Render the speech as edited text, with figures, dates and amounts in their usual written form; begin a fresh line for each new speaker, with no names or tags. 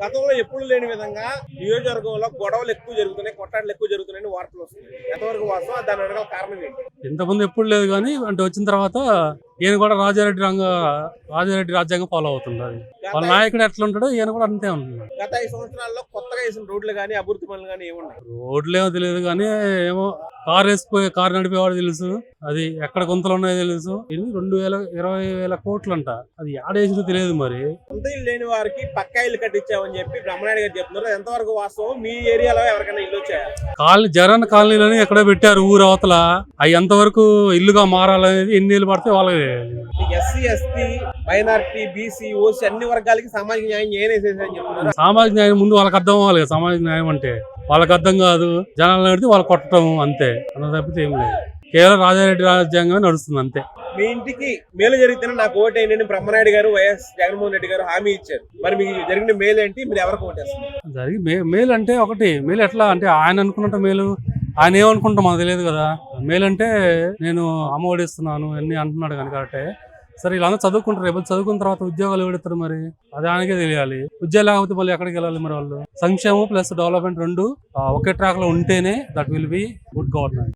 గతంలో ఎప్పుడు లేని విధంగా నియోజకవర్గంలో గొడవలు ఎక్కువ జరుగుతున్నాయి, కొట్టాటలు ఎక్కువ జరుగుతున్నాయని వార్తలు వస్తున్నాయి. ఎంతవరకు వాస్తవం, దాని వెనకాల కారణం ఏంటి?
ఇంతకుముందు ఎప్పుడు లేదు కానీ అంటే వచ్చిన తర్వాత ఈయన కూడా రాజారెడ్డి రాజ్యాంగం ఫాలో అవుతుంది. అది వాళ్ళ నాయకుడు ఎట్లా ఉంటాడో ఈయన కూడా అంతే ఉంటున్నాడు.
గత 5 సంవత్సరాల్లో కొత్తగా వేసిన రోడ్లు కానీ అభివృద్ధి పనులు కానీ ఏమున్నాయి?
రోడ్లు ఏమో తెలియదు కానీ ఏమో కారు నడిపేవాడు తెలుసు, అది ఎక్కడ గుంతలు ఉన్నాయో తెలుసు. ఇది 20,000 కోట్లు అంట, అది ఏడేసిందో తెలియదు. మరి
సొంత ఇల్లు లేని వారికి పక్కా ఇల్లు కట్టించామని చెప్పి బ్రహ్మనాయుడు గారు చెప్తున్నారు. అది ఎంతవరకు వాస్తవం? మీ ఏరియాలో ఎవరికైనా ఇల్లు వచ్చాయా?
జగన్ కాలనీలని ఎక్కడ పెట్టారు ఊరు అవతల, అవి ఎంతవరకు ఇల్లుగా మారాలనేది ఎన్ని ఏళ్ళు పడితే వాళ్ళకి.
SC, ST, minority, BC, OC అన్ని వర్గాలకి సామాజిక న్యాయం ఏనేసేసారని చెప్తున్నారు.
సామాజిక న్యాయం ముందు వాళ్ళకి అర్థం అవ్వాలి కదా. సామాజిక న్యాయం అంటే వాళ్ళకి అర్థం కాదు, జనాలు నడితే వాళ్ళు కొట్టడం అంతే, అన్న తప్పితే ఏం లేదు. కేవలం రాజారెడ్డి రాజ్యాంగమే నడుస్తుంది అంతే.
మీ ఇంటికి మేలు జరిగితేనే నాకు ఓటు వేయండి బ్రహ్మనాయుడు గారు, వైఎస్ జగన్మోహన్ రెడ్డి గారు హామీ ఇచ్చారు. మరి మీకు జరిగిన మేలు ఏంటి? మీరు ఎవరికి ఓటేస్తారు?
జరిగి మేలు అంటే ఒకటి మేలు ఎట్లా అంటే ఆయన అనుకున్నట్టు మేలు ఆయన ఏమనుకుంటాం మనకు తెలియదు కదా. మేలు అంటే నేను అమ్మఒడి ఇస్తున్నాను అన్ని అంటున్నాడు కానీ కరెక్టే. సరే వీళ్ళందరూ చదువుకుంటారు, రేపు చదువుకున్న తర్వాత ఉద్యోగాలు ఎవడెత్తారు మరి? అది ఆయనకే తెలియాలి. ఉద్యోగాలు లేకపోతే మళ్ళీ ఎక్కడికి వెళ్ళాలి మరి వాళ్ళు? సంక్షేమం ప్లస్ డెవలప్మెంట్ రెండు ఒకే ట్రాక్ లో ఉంటేనే that will be good government.